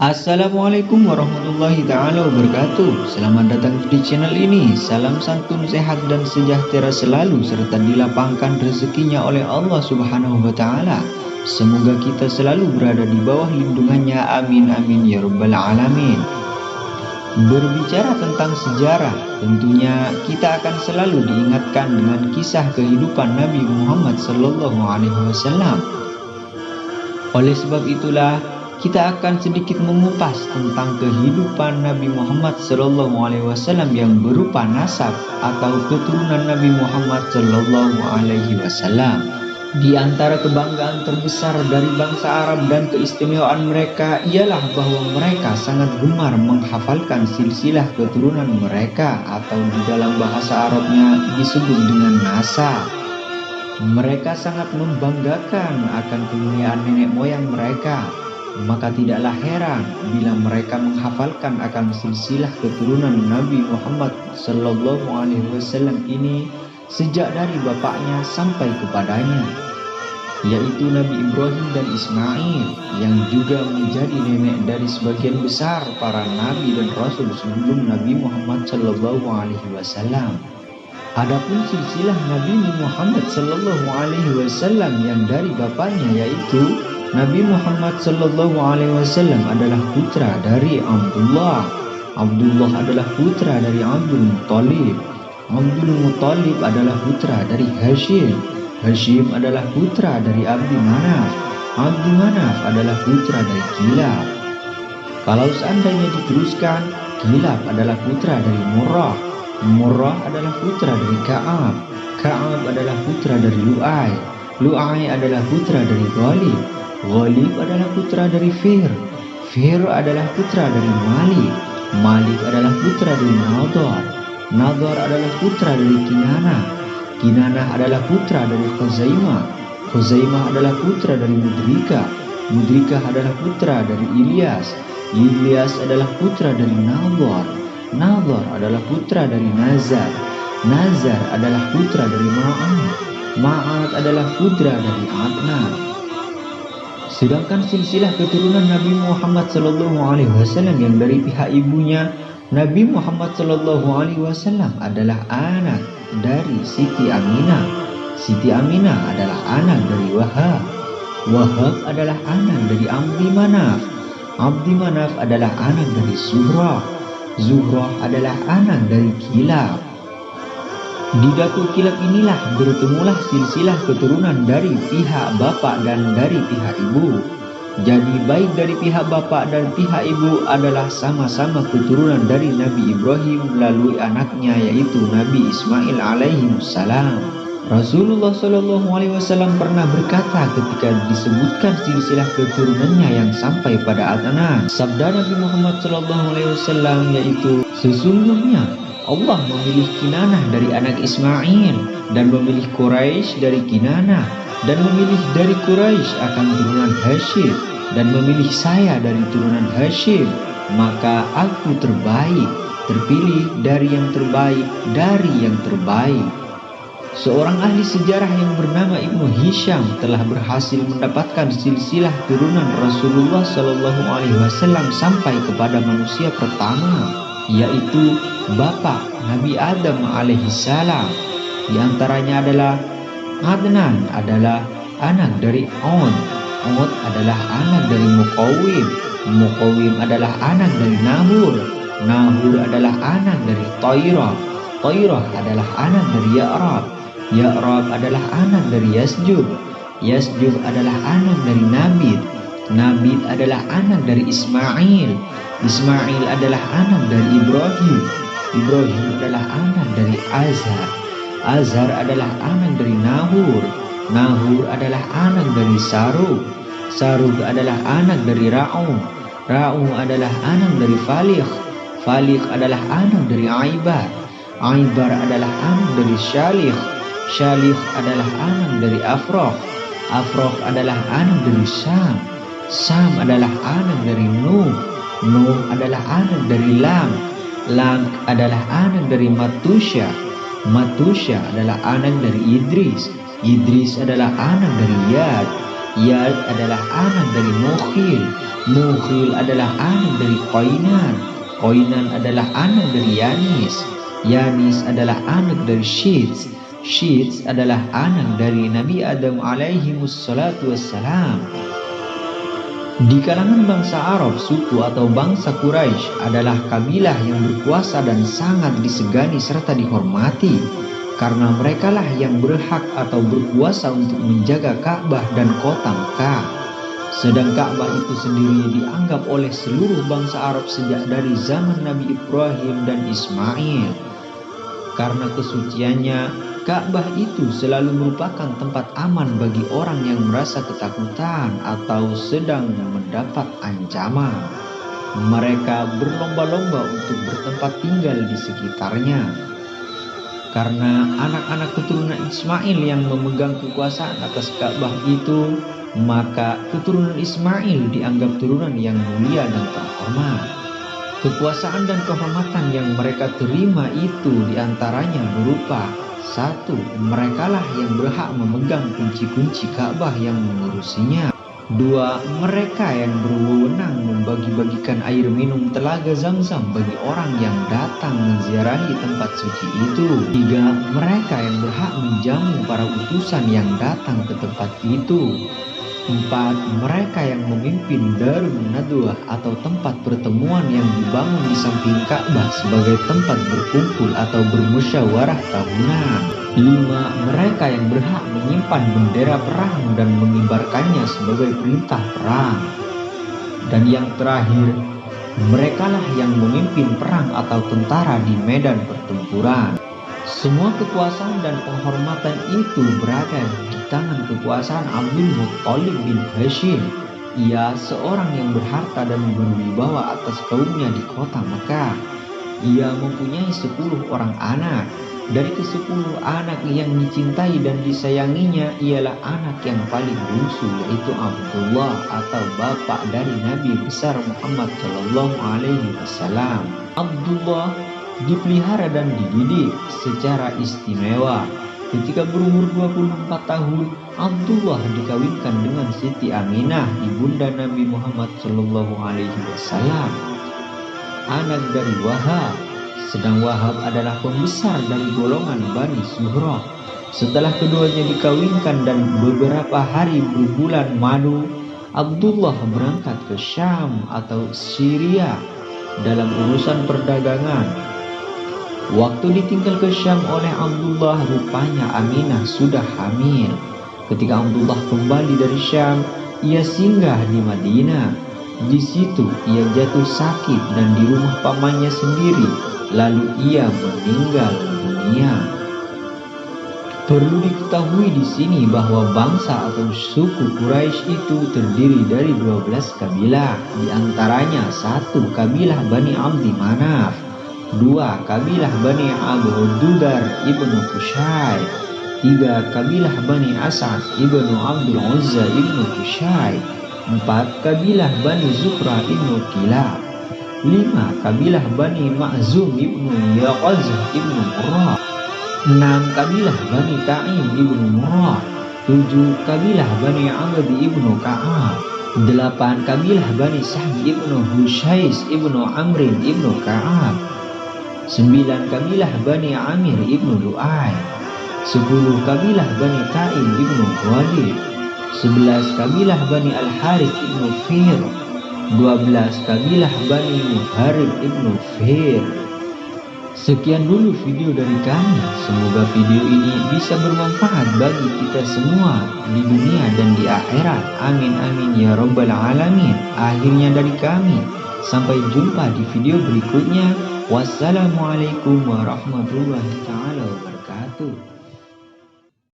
Assalamualaikum warahmatullahi taala wabarakatuh. Selamat datang di channel ini. Salam santun, sehat dan sejahtera selalu serta dilapangkan rezekinya oleh Allah Subhanahu wa taala. Semoga kita selalu berada di bawah lindungannya. Amin amin ya rabbal alamin. Berbicara tentang sejarah, tentunya kita akan selalu diingatkan dengan kisah kehidupan Nabi Muhammad sallallahu alaihi wasallam. Oleh sebab itulah kita akan sedikit mengupas tentang kehidupan Nabi Muhammad Sallallahu Alaihi Wasallam yang berupa nasab atau keturunan Nabi Muhammad Sallallahu Alaihi Wasallam. Di antara kebanggaan terbesar dari bangsa Arab dan keistimewaan mereka ialah bahwa mereka sangat gemar menghafalkan silsilah keturunan mereka atau di dalam bahasa Arabnya disebut dengan nasab. Mereka sangat membanggakan akan kemuliaan nenek moyang mereka. Maka tidaklah heran bila mereka menghafalkan akan silsilah keturunan Nabi Muhammad Sallallahu Alaihi Wasallam ini sejak dari bapaknya sampai kepadanya, yaitu Nabi Ibrahim dan Ismail, yang juga menjadi nenek dari sebagian besar para nabi dan rasul sebelum Nabi Muhammad Sallallahu Alaihi Wasallam. Adapun silsilah Nabi Muhammad Sallallahu Alaihi Wasallam yang dari bapaknya, yaitu Nabi Muhammad Sallallahu Alaihi Wasallam adalah putra dari Abdullah. Abdullah adalah putra dari Abdul Muttalib. Abdul Muttalib adalah putra dari Hashim. Hashim adalah putra dari Abdi Manaf. Abdi Manaf adalah putra dari Kilab. Kalau seandainya diteruskan, Kilab adalah putra dari Murrah. Murrah adalah putra dari Ka'ab. Ka'ab adalah putra dari Lu'ay. Lu'ay adalah putra dari Ghalib. Ghalib adalah putra dari Fir. Fir adalah putra dari Malik. Malik adalah putra dari Nadar. Nadar adalah putra dari Kinanah. Kinanah adalah putra dari Khuzaimah. Khuzaimah adalah putra dari Mudrikah. Mudrikah adalah putra dari Ilyas. Ilyas adalah putra dari Nadar. Nadar adalah putra dari Nazar. Nazar adalah putra dari Ma'ad. Ma'ad adalah putra dari Adnan. Sedangkan silsilah keturunan Nabi Muhammad Sallallahu Alaihi Wasallam yang dari pihak ibunya, Nabi Muhammad Sallallahu Alaihi Wasallam adalah anak dari Siti Aminah. Siti Aminah adalah anak dari Wahab. Wahab adalah anak dari Abdi Manaf. Abdi Manaf adalah anak dari Zuhrah. Zuhrah adalah anak dari Kilab. Di datu Kilab inilah bertemulah silsilah keturunan dari pihak bapak dan dari pihak ibu. Jadi baik dari pihak bapak dan pihak ibu adalah sama-sama keturunan dari Nabi Ibrahim melalui anaknya, yaitu Nabi Ismail alaihi salam. Rasulullah Shallallahu Alaihi Wasallam pernah berkata ketika disebutkan silsilah keturunannya yang sampai pada Adnan, sabda Nabi Muhammad Shallallahu Alaihi Wasallam yaitu, sesungguhnya Allah memilih Kinanah dari anak Ismail dan memilih Quraisy dari Kinanah dan memilih dari Quraisy akan turunan Hashim dan memilih saya dari turunan Hashim, maka aku terbaik, terpilih dari yang terbaik dari yang terbaik. Seorang ahli sejarah yang bernama Ibnu Hisham telah berhasil mendapatkan silsilah turunan Rasulullah Shallallahu Alaihi Wasallam sampai kepada manusia pertama, yaitu bapak Nabi Adam alaihi salam. Di antaranya adalah Adnan adalah anak dari On. On adalah anak dari Muqawim. Muqawim adalah anak dari Nahur. Nahur adalah anak dari Tairah. Tairah adalah anak dari Ya'rab. Ya'rab adalah anak dari Yasjub. Yasjub adalah anak dari Nabid. Nabid adalah anak dari Ismail. Ismail adalah anak dari Ibrahim. Ibrahim adalah anak dari Azhar. Azhar adalah anak dari Nahur. Nahur adalah anak dari Sarug. Sarug adalah anak dari Ra'um. Ra'um adalah anak dari Falikh. Falikh adalah anak dari Aibar. Aibar adalah anak dari Shalikh. Shalikh adalah anak dari Afrah. Afrah adalah anak dari Sam. Sam adalah anak dari Nuh. Nuh adalah anak dari Lam. Lam adalah anak dari Matusya. Matusya adalah anak dari Idris. Idris adalah anak dari Yad. Yad adalah anak dari Mukhil. Mukhil adalah anak dari Qainan. Qainan adalah anak dari Yanis. Yanis adalah anak dari Syits. Syits adalah anak dari Nabi Adam alaihi wassalatu wassalam. Di kalangan bangsa Arab, suku atau bangsa Quraisy adalah kabilah yang berkuasa dan sangat disegani serta dihormati, karena merekalah yang berhak atau berkuasa untuk menjaga Ka'bah dan kota Mekah. Sedang Ka'bah itu sendiri dianggap oleh seluruh bangsa Arab sejak dari zaman Nabi Ibrahim dan Ismail. Karena kesuciannya, Ka'bah itu selalu merupakan tempat aman bagi orang yang merasa ketakutan atau sedang mendapat ancaman. Mereka berlomba-lomba untuk bertempat tinggal di sekitarnya. Karena anak-anak keturunan Ismail yang memegang kekuasaan atas Ka'bah itu, maka keturunan Ismail dianggap turunan yang mulia dan terhormat. Kekuasaan dan kehormatan yang mereka terima itu diantaranya berupa: 1. Merekalah yang berhak memegang kunci-kunci Ka'bah yang mengurusinya. 2. Mereka yang berwenang membagi-bagikan air minum telaga Zam-Zam bagi orang yang datang menziarahi tempat suci itu. 3. Mereka yang berhak menjamu para utusan yang datang ke tempat itu. 4. Mereka yang memimpin Darun Nadwah atau tempat pertemuan yang dibangun di samping Ka'bah sebagai tempat berkumpul atau bermusyawarah tahunan. 5. Mereka yang berhak menyimpan bendera perang dan mengibarkannya sebagai perintah perang. Dan yang terakhir, merekalah yang memimpin perang atau tentara di medan pertempuran. Semua kekuasaan dan penghormatan itu berada di tangan kekuasaan Abdul Muttalib bin Hashim. Ia seorang yang berharta dan berwibawa atas kaumnya di kota Mekah. Ia mempunyai 10 orang anak. Dari ke-10 anak yang dicintai dan disayanginya ialah anak yang paling bungsu, yaitu Abdullah atau bapak dari Nabi besar Muhammad Shallallahu Alaihi Wasallam. Abdullah dipelihara dan dididik secara istimewa. Ketika berumur 24 tahun, Abdullah dikawinkan dengan Siti Aminah, ibunda Nabi Muhammad Shallallahu Alaihi Wasallam, anak dari Wahab. Sedang Wahab adalah pembesar dari golongan Bani Zuhrah. Setelah keduanya dikawinkan dan beberapa hari berbulan madu, Abdullah berangkat ke Syam atau Syria dalam urusan perdagangan. Waktu ditinggal ke Syam oleh Abdullah, rupanya Aminah sudah hamil. Ketika Abdullah kembali dari Syam, ia singgah di Madinah. Di situ ia jatuh sakit dan di rumah pamannya sendiri, lalu ia meninggal dunia. Perlu diketahui di sini bahwa bangsa atau suku Quraisy itu terdiri dari 12 kabilah, di antaranya 1 kabilah Bani Abdi Manaf, 2 kabilah Bani Abdudar ibnu Qusay, 3 kabilah Bani Asad ibnu Abdul Uzza ibnu Qusay, 4 kabilah Bani Zuhrah ibnu Kilab, 5 kabilah Bani Ma'zum ibnu Yaqazah ibnu Murrah, 6 kabilah Bani Ta'im ibnu Murrah, 7 kabilah Bani Abdi ibnu Ka'ab, 8 kabilah Bani Sahbi ibnu Hushais ibnu Amrin ibnu Ka'ab, 9 kabilah Bani Amir ibnu Lu'ay, 10 kabilah Bani Ta'im ibnu Ghalib, 11 kabilah Bani Al-Harith ibnu Fir, 12 kabilah Bani Muharib ibnu Fir. Sekian dulu video dari kami. Semoga video ini bisa bermanfaat bagi kita semua di dunia dan di akhirat. Amin amin ya rabbal alamin. Akhirnya dari kami, sampai jumpa di video berikutnya. Wassalamualaikum warahmatullahi taala wabarakatuh.